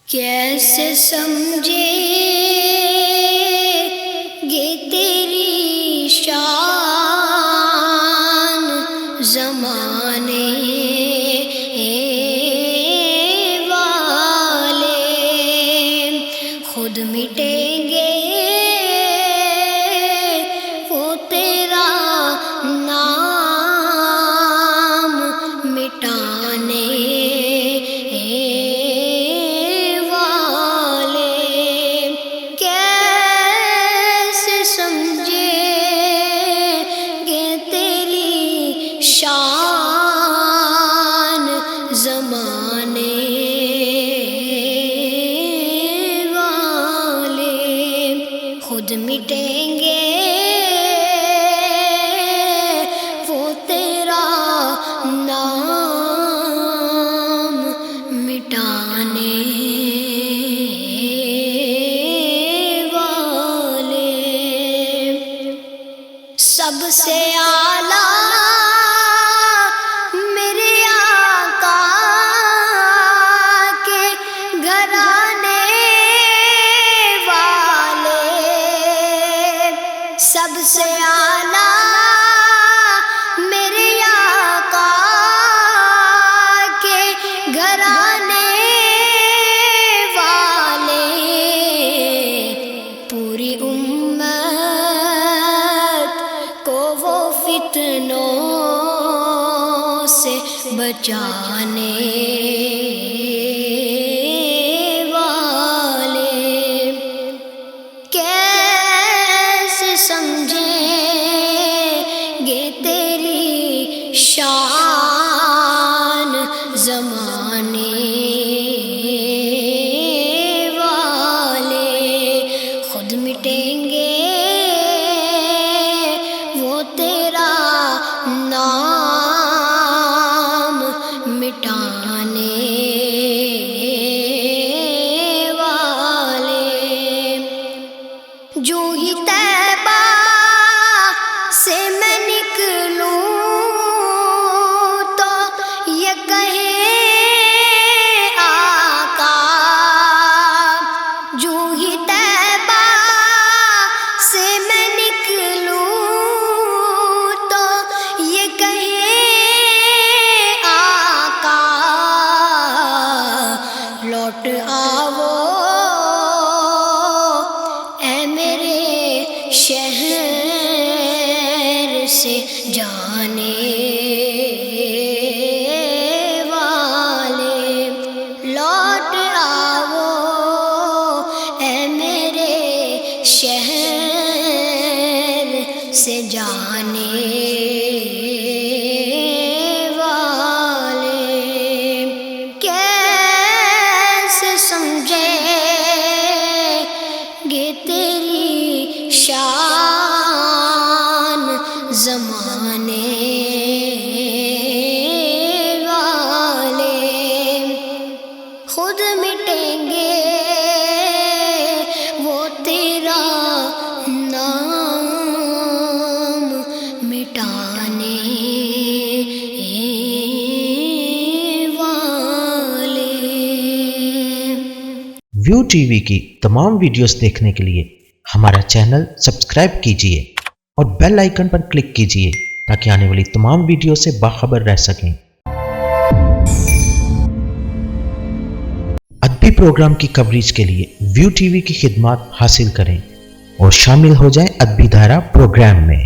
کیسے سمجھے گے تیری شان زمانے والے، خود مٹیں گے وہ تیرا نام مٹانے شان زمانے والے، خود مٹیں گے وہ تیرا نام مٹانے والے، سب سے اعلیٰ سب سے اعلیٰ میرے آقا کے گھرانے والے، پوری امت کو وہ فتنوں سے بچانے سمجھیں گے تیری شان زمانے والے، خود مٹیں گے وہ تیرا نام مٹانے والے، جو ہی سے میں نکلوں تو یہ کہیں آقا، جو ہی طیبہ سے میں نکلوں تو یہ کہیں آقا، لوٹ آؤ اے میرے شہر سے جانے والے، لوٹ آؤ اے میرے شہر سے جانے والے، کیسے سمجھے گے تیری شان زمانے والے، خود مٹیں گے وہ تیرا نام مٹانے والے۔ ویو ٹی وی کی تمام ویڈیوز دیکھنے کے لیے ہمارا چینل سبسکرائب کیجیے اور بیل آئیکن پر کلک کیجیے تاکہ آنے والی تمام ویڈیو سے باخبر رہ سکیں۔ ادبی پروگرام کی کوریج کے لیے ویو ٹی وی کی خدمات حاصل کریں اور شامل ہو جائیں ادبی دھارا پروگرام میں۔